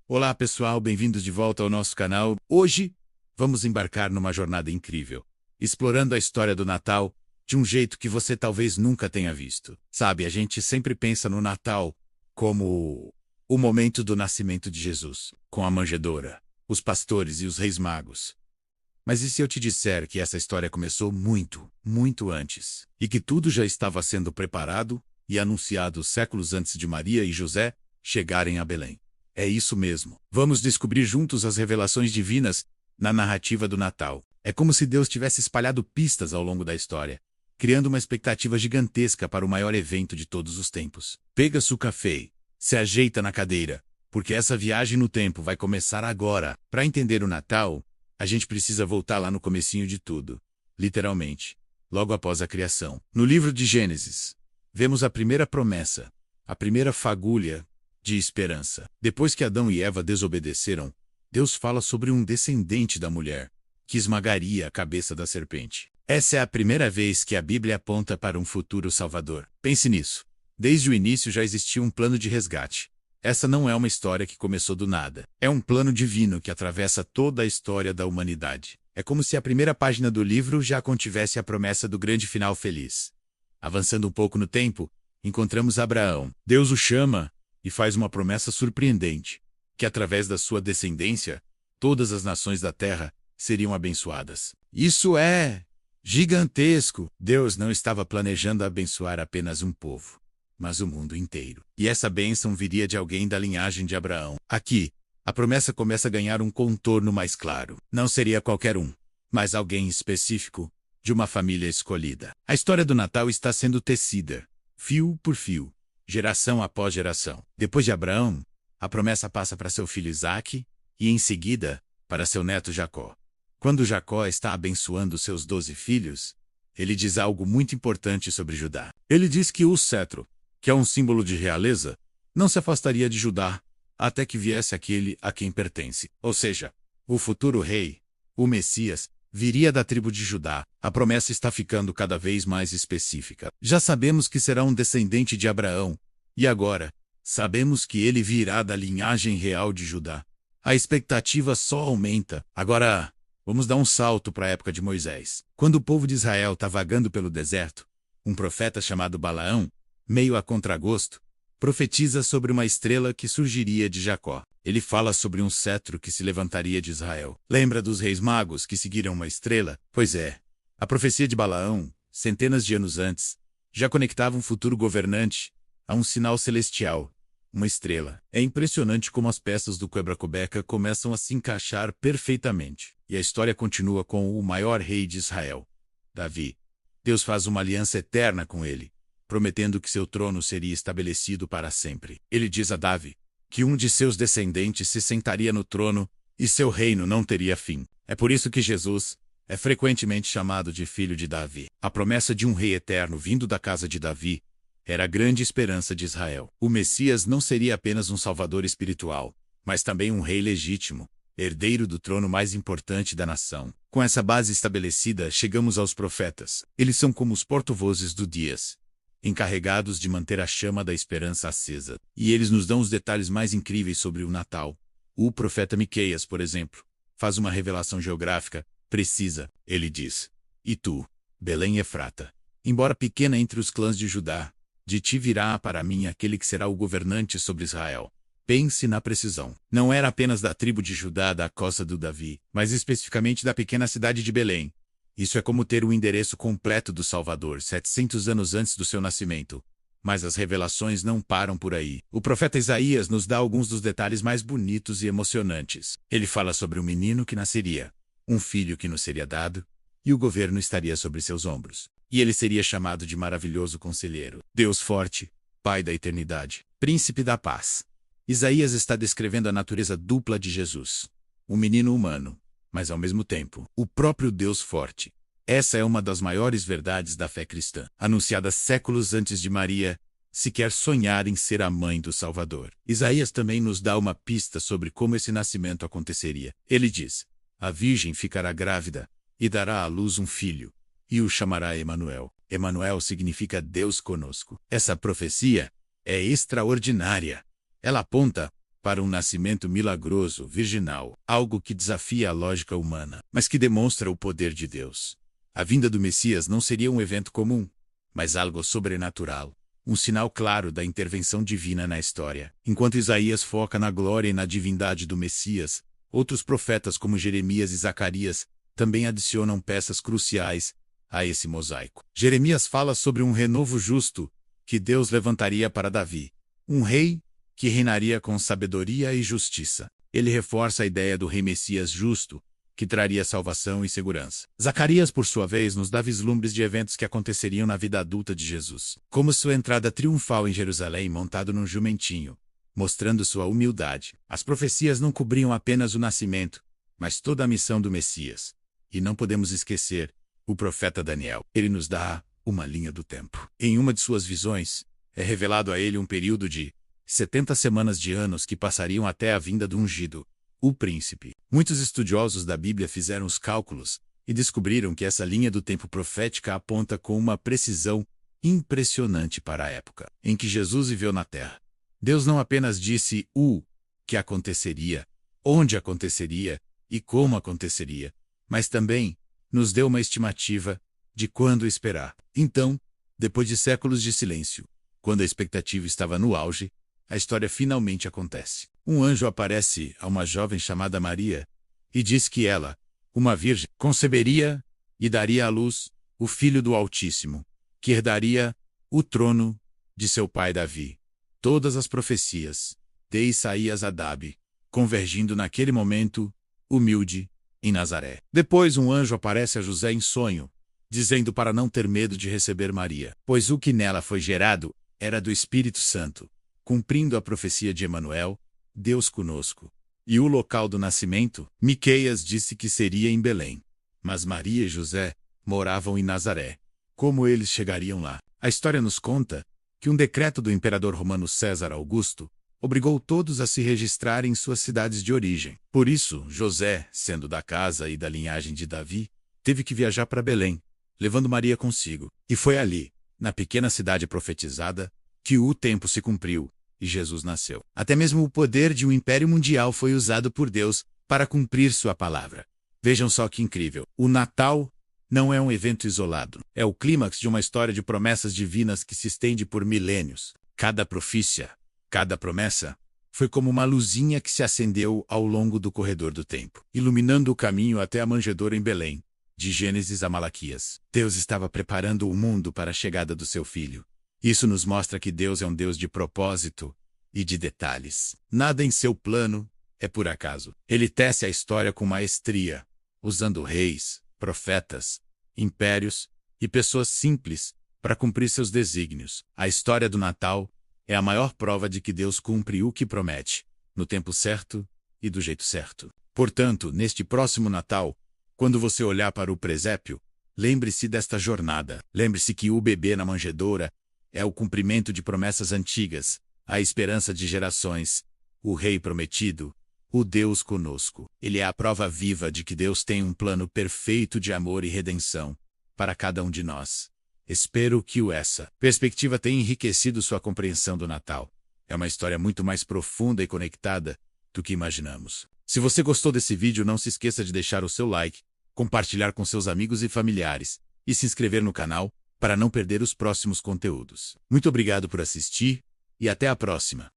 Olá pessoal, bem-vindos de volta ao nosso canal. Hoje vamos embarcar numa jornada incrível, explorando a história do Natal de um jeito que você talvez nunca tenha visto. Sabe, a gente sempre pensa no Natal como o momento do nascimento de Jesus, com a manjedoura, os pastores e os reis magos. Mas e se eu te disser que essa história começou muito, muito antes, e que tudo já estava sendo preparado e anunciado séculos antes de Maria e José chegarem a Belém? É isso mesmo. Vamos descobrir juntos as revelações divinas na narrativa do Natal. É como se Deus tivesse espalhado pistas ao longo da história, criando uma expectativa gigantesca para o maior evento de todos os tempos. Pega seu café, se ajeita na cadeira, porque essa viagem no tempo vai começar agora. Para entender o Natal, a gente precisa voltar lá no comecinho de tudo, literalmente, logo após a criação. No livro de Gênesis, vemos a primeira promessa, a primeira fagulha de esperança. Depois que Adão e Eva desobedeceram, Deus fala sobre um descendente da mulher, que esmagaria a cabeça da serpente. Essa é a primeira vez que a Bíblia aponta para um futuro salvador. Pense nisso. Desde o início já existia um plano de resgate. Essa não é uma história que começou do nada. É um plano divino que atravessa toda a história da humanidade. É como se a primeira página do livro já contivesse a promessa do grande final feliz. Avançando um pouco no tempo, encontramos Abraão. Deus o chama e faz uma promessa surpreendente, que através da sua descendência, todas as nações da terra seriam abençoadas. Isso é gigantesco! Deus não estava planejando abençoar apenas um povo, mas o mundo inteiro. E essa bênção viria de alguém da linhagem de Abraão. Aqui, a promessa começa a ganhar um contorno mais claro. Não seria qualquer um, mas alguém específico, de uma família escolhida. A história do Natal está sendo tecida, fio por fio, geração após geração. Depois de Abraão, a promessa passa para seu filho Isaque e, em seguida, para seu neto Jacó. Quando Jacó está abençoando seus 12 filhos, ele diz algo muito importante sobre Judá. Ele diz que o cetro, que é um símbolo de realeza, não se afastaria de Judá até que viesse aquele a quem pertence. Ou seja, o futuro rei, o Messias, viria da tribo de Judá. A promessa está ficando cada vez mais específica. Já sabemos que será um descendente de Abraão, e agora, sabemos que ele virá da linhagem real de Judá. A expectativa só aumenta. Agora, vamos dar um salto para a época de Moisés. Quando o povo de Israel está vagando pelo deserto, um profeta chamado Balaão, meio a contragosto, profetiza sobre uma estrela que surgiria de Jacó. Ele fala sobre um cetro que se levantaria de Israel. Lembra dos reis magos que seguiram uma estrela? Pois é, a profecia de Balaão, centenas de anos antes, já conectava um futuro governante a um sinal celestial, uma estrela. É impressionante como as peças do quebra-cobeca começam a se encaixar perfeitamente. E a história continua com o maior rei de Israel, Davi. Deus faz uma aliança eterna com ele, prometendo que seu trono seria estabelecido para sempre. Ele diz a Davi que um de seus descendentes se sentaria no trono e seu reino não teria fim. É por isso que Jesus é frequentemente chamado de filho de Davi. A promessa de um rei eterno vindo da casa de Davi era a grande esperança de Israel. O Messias não seria apenas um salvador espiritual, mas também um rei legítimo, herdeiro do trono mais importante da nação. Com essa base estabelecida, chegamos aos profetas. Eles são como os porta-vozes do Dias, encarregados de manter a chama da esperança acesa. E eles nos dão os detalhes mais incríveis sobre o Natal. O profeta Miqueias, por exemplo, faz uma revelação geográfica precisa. Ele diz: "E tu, Belém Efrata, embora pequena entre os clãs de Judá, de ti virá para mim aquele que será o governante sobre Israel." Pense na precisão. Não era apenas da tribo de Judá da costa do Davi, mas especificamente da pequena cidade de Belém. Isso é como ter o endereço completo do Salvador 700 anos antes do seu nascimento. Mas as revelações não param por aí. O profeta Isaías nos dá alguns dos detalhes mais bonitos e emocionantes. Ele fala sobre um menino que nasceria, um filho que nos seria dado, e o governo estaria sobre seus ombros. E ele seria chamado de maravilhoso conselheiro, Deus forte, Pai da eternidade, Príncipe da paz. Isaías está descrevendo a natureza dupla de Jesus, um menino humano, mas ao mesmo tempo, o próprio Deus forte. Essa é uma das maiores verdades da fé cristã, anunciada séculos antes de Maria sequer sonhar em ser a mãe do Salvador. Isaías também nos dá uma pista sobre como esse nascimento aconteceria. Ele diz: "A virgem ficará grávida e dará à luz um filho, e o chamará Emanuel." Emanuel significa Deus conosco. Essa profecia é extraordinária. Ela aponta para um nascimento milagroso, virginal, algo que desafia a lógica humana, mas que demonstra o poder de Deus. A vinda do Messias não seria um evento comum, mas algo sobrenatural, um sinal claro da intervenção divina na história. Enquanto Isaías foca na glória e na divindade do Messias, outros profetas como Jeremias e Zacarias também adicionam peças cruciais a esse mosaico. Jeremias fala sobre um renovo justo que Deus levantaria para Davi, um rei que reinaria com sabedoria e justiça. Ele reforça a ideia do rei Messias justo, que traria salvação e segurança. Zacarias, por sua vez, nos dá vislumbres de eventos que aconteceriam na vida adulta de Jesus, como sua entrada triunfal em Jerusalém montado num jumentinho, mostrando sua humildade. As profecias não cobriam apenas o nascimento, mas toda a missão do Messias. E não podemos esquecer o profeta Daniel. Ele nos dá uma linha do tempo. Em uma de suas visões, é revelado a ele um período de 70 semanas de anos que passariam até a vinda do ungido, o príncipe. Muitos estudiosos da Bíblia fizeram os cálculos e descobriram que essa linha do tempo profética aponta com uma precisão impressionante para a época em que Jesus viveu na Terra. Deus não apenas disse o que aconteceria, onde aconteceria e como aconteceria, mas também nos deu uma estimativa de quando esperar. Então, depois de séculos de silêncio, quando a expectativa estava no auge, a história finalmente acontece. Um anjo aparece a uma jovem chamada Maria e diz que ela, uma virgem, conceberia e daria à luz o Filho do Altíssimo, que herdaria o trono de seu pai Davi. Todas as profecias, de Isaías a Davi, convergindo naquele momento, humilde, em Nazaré. Depois um anjo aparece a José em sonho, dizendo para não ter medo de receber Maria, pois o que nela foi gerado era do Espírito Santo, cumprindo a profecia de Emanuel, Deus conosco. E o local do nascimento, Miqueias disse que seria em Belém. Mas Maria e José moravam em Nazaré. Como eles chegariam lá? A história nos conta que um decreto do imperador romano César Augusto obrigou todos a se registrarem em suas cidades de origem. Por isso, José, sendo da casa e da linhagem de Davi, teve que viajar para Belém, levando Maria consigo. E foi ali, na pequena cidade profetizada, que o tempo se cumpriu e Jesus nasceu. Até mesmo o poder de um império mundial foi usado por Deus para cumprir sua palavra. Vejam só que incrível. O Natal não é um evento isolado. É o clímax de uma história de promessas divinas que se estende por milênios. Cada profícia, cada promessa, foi como uma luzinha que se acendeu ao longo do corredor do tempo, iluminando o caminho até a manjedoura em Belém, de Gênesis a Malaquias. Deus estava preparando o mundo para a chegada do seu filho. Isso nos mostra que Deus é um Deus de propósito e de detalhes. Nada em seu plano é por acaso. Ele tece a história com maestria, usando reis, profetas, impérios e pessoas simples para cumprir seus desígnios. A história do Natal é a maior prova de que Deus cumpre o que promete, no tempo certo e do jeito certo. Portanto, neste próximo Natal, quando você olhar para o presépio, lembre-se desta jornada. Lembre-se que o bebê na manjedoura é o cumprimento de promessas antigas, a esperança de gerações, o Rei prometido, o Deus conosco. Ele é a prova viva de que Deus tem um plano perfeito de amor e redenção para cada um de nós. Espero que essa perspectiva tenha enriquecido sua compreensão do Natal. É uma história muito mais profunda e conectada do que imaginamos. Se você gostou desse vídeo, não se esqueça de deixar o seu like, compartilhar com seus amigos e familiares e se inscrever no canal para não perder os próximos conteúdos. Muito obrigado por assistir e até a próxima.